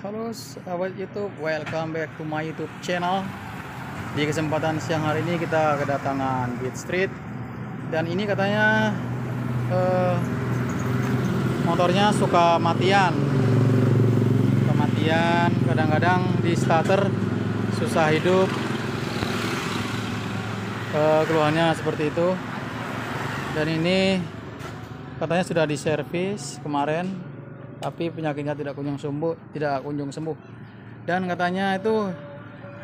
Halo sahabat YouTube, welcome back to my YouTube channel. Di kesempatan siang hari ini kita kedatangan Beat Street, dan ini katanya motornya suka matian. Kadang-kadang di starter susah hidup. Keluhannya seperti itu. Dan ini katanya sudah diservis kemarin, tapi penyakitnya tidak kunjung sembuh. Dan katanya itu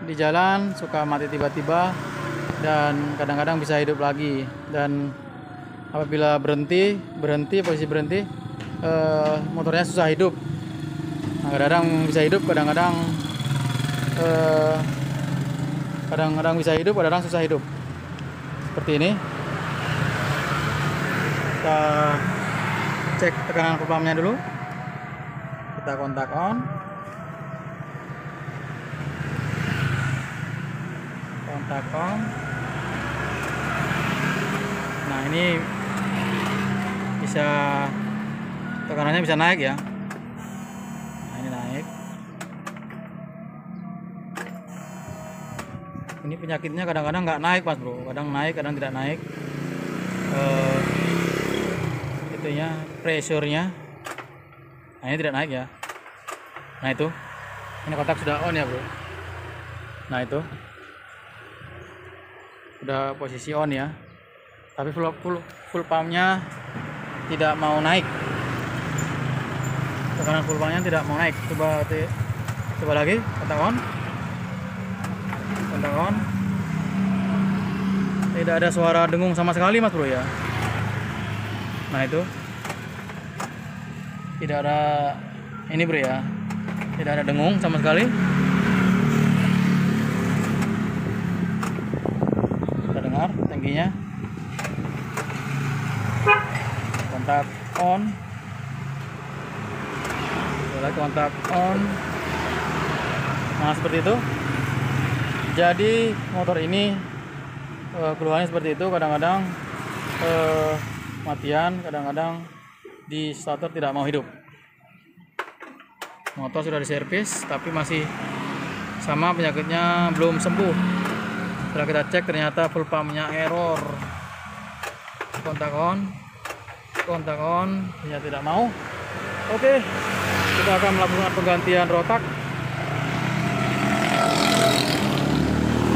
di jalan suka mati tiba-tiba dan kadang-kadang bisa hidup lagi. Dan apabila posisi berhenti, motornya susah hidup. Nah, kadang-kadang bisa hidup, kadang-kadang bisa hidup, kadang-kadang susah hidup. Seperti ini. Kita cek tekanan pumpnya dulu. Kita kontak on. Nah, ini bisa, tekanannya bisa naik ya. Nah, ini naik. Ini penyakitnya kadang-kadang nggak naik mas bro, kadang naik kadang tidak naik. Itunya pressure-nya. Nah, ini tidak naik ya. Nah, itu ini kotak sudah on ya bro. Nah, itu udah posisi on ya, tapi full pumpnya tidak mau naik. Tekanan full pumpnya tidak mau naik. Coba lagi, kontak on. Tidak ada suara dengung sama sekali mas bro ya. Nah, itu tidak ada ini bro ya, tidak ada dengung sama sekali. Kita dengar tangkinya. Kontak on. Boleh kontak on. Nah, seperti itu. Jadi motor ini keluhannya seperti itu. Kadang-kadang matian, kadang-kadang di starter tidak mau hidup. Motor sudah diservis tapi masih sama, penyakitnya belum sembuh. Setelah kita cek ternyata full pumpnya error. Kontak on, ternyata tidak mau. Oke, kita akan melakukan penggantian rotak.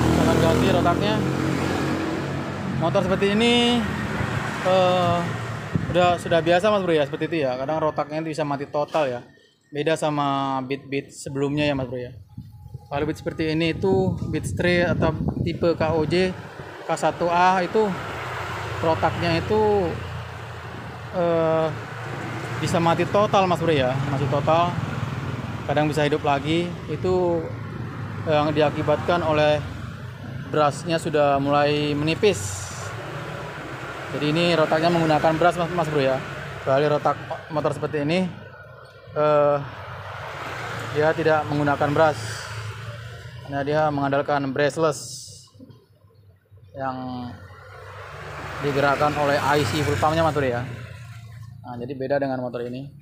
Kita akan ganti rotaknya. Motor seperti ini sudah biasa mas bro ya, seperti itu ya. Kadang rotaknya itu bisa mati total ya, beda sama beat sebelumnya ya mas bro ya. Kalau beat seperti ini itu Beat Street atau tipe KOJ K1A itu rotaknya itu bisa mati total mas bro ya, masih total. Kadang bisa hidup lagi. Itu yang diakibatkan oleh brasnya sudah mulai menipis. Jadi ini rotaknya menggunakan bras mas bro ya. Kali rotak motor seperti ini dia tidak menggunakan bras, karena dia mengandalkan brushless yang digerakkan oleh IC full pumpnya mas bro ya. Nah, jadi beda dengan motor ini.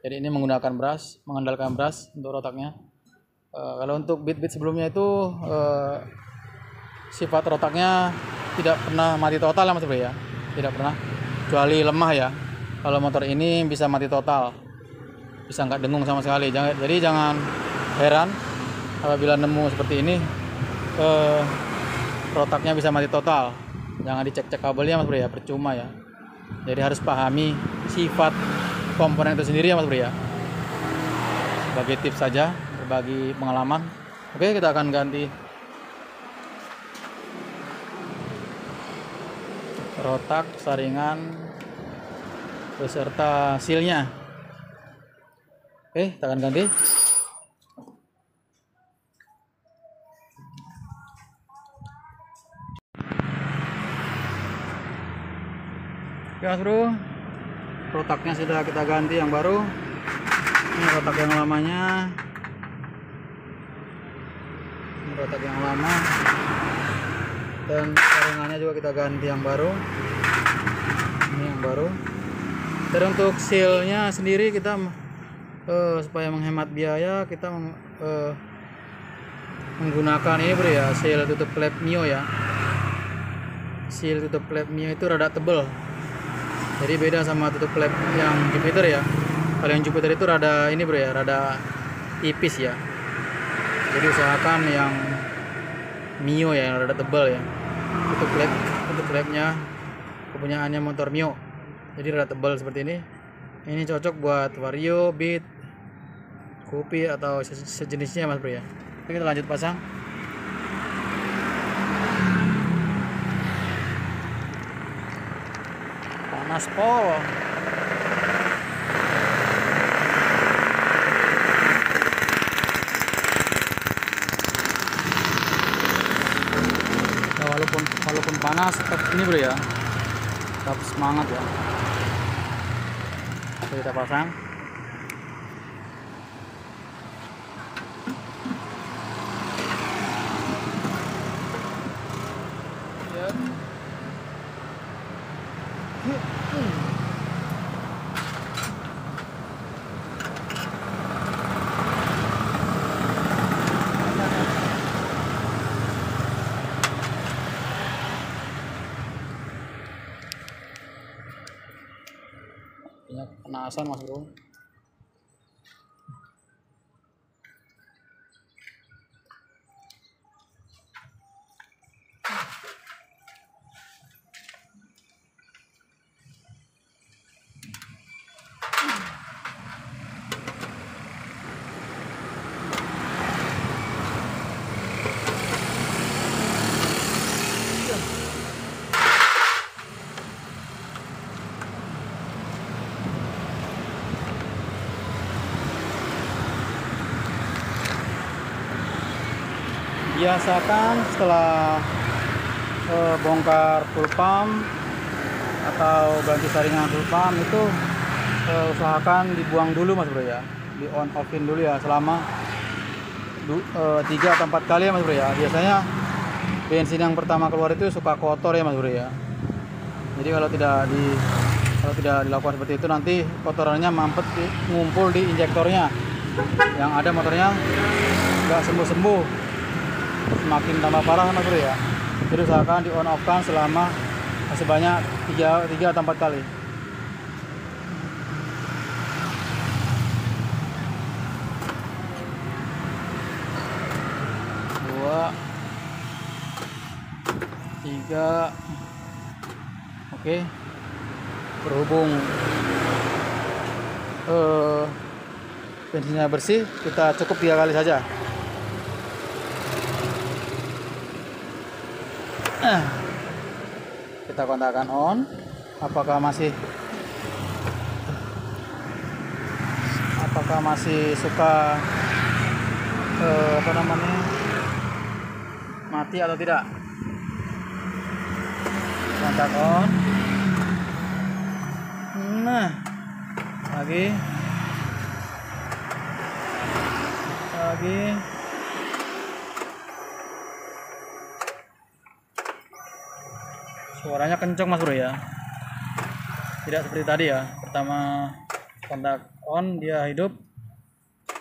Jadi ini menggunakan bras, mengandalkan bras untuk rotaknya. Kalau untuk beat sebelumnya itu sifat rotaknya tidak pernah mati total ya mas bro ya. Tidak pernah, kecuali lemah ya. Kalau motor ini bisa mati total, bisa nggak dengung sama sekali. Jadi jangan heran apabila nemu seperti ini, rotaknya bisa mati total. Jangan dicek-cek kabelnya mas bro ya, percuma ya. Jadi harus pahami sifat komponen itu sendiri ya mas bro ya. Sebagai tips saja, berbagi pengalaman. Oke, kita akan ganti rotak, saringan beserta sealnya. Oke, kita akan ganti. Oke mas bro, rotaknya sudah kita ganti yang baru. Ini rotak yang lamanya, ini rotak yang lama, dan saringannya juga kita ganti yang baru. Ini yang baru. Dan untuk sealnya sendiri kita supaya menghemat biaya kita menggunakan ini bro ya, seal tutup klep Mio ya. Seal tutup klep Mio itu rada tebel, jadi beda sama tutup klep yang Jupiter ya. Kalau yang Jupiter itu rada ini bro ya, rada tipis ya. Jadi usahakan yang Mio ya, yang rada tebel ya. Tutup klepnya kepunyaannya motor Mio, jadi rada tebal seperti ini. Ini cocok buat Vario, Beat, Kopi atau sejenisnya mas bro ya. Oke, kita lanjut pasang. Panas pol. Nah, walaupun panas tetap ini bro ya, tetap semangat ya. Oke, kita pasang. Ya. Penasaran mas bro. Biasakan setelah bongkar full pump atau ganti saringan full pump itu usahakan dibuang dulu mas bro ya, di on offin dulu ya selama 3 atau 4 kali ya mas bro ya. Biasanya bensin yang pertama keluar itu suka kotor ya mas bro ya. Jadi kalau tidak dilakukan seperti itu, nanti kotorannya mampet ngumpul di injektornya, yang ada motornya nggak sembuh-sembuh, semakin tambah parah mas bro ya. Jadi usahakan di on off kan selama sebanyak 3 atau 4 kali. Dua, 3. Oke, berhubung bensinnya bersih, kita cukup 3 kali saja. Kita kontakkan on, apakah masih suka mati atau tidak. Kontak on. Nah, lagi suaranya kencang mas bro ya, tidak seperti tadi ya. Pertama kontak on dia hidup,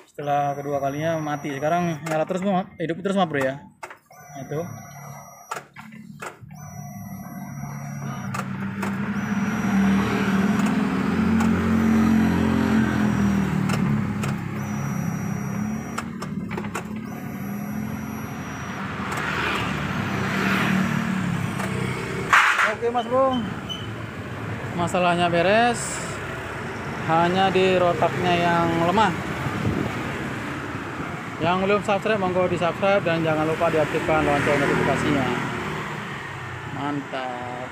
setelah kedua kalinya mati. Sekarang nyala terus, hidup terus mas bro ya. Itu oke mas bro, masalahnya beres, hanya di rotaknya yang lemah. Yang belum subscribe monggo di subscribe dan jangan lupa diaktifkan lonceng notifikasinya. Mantap.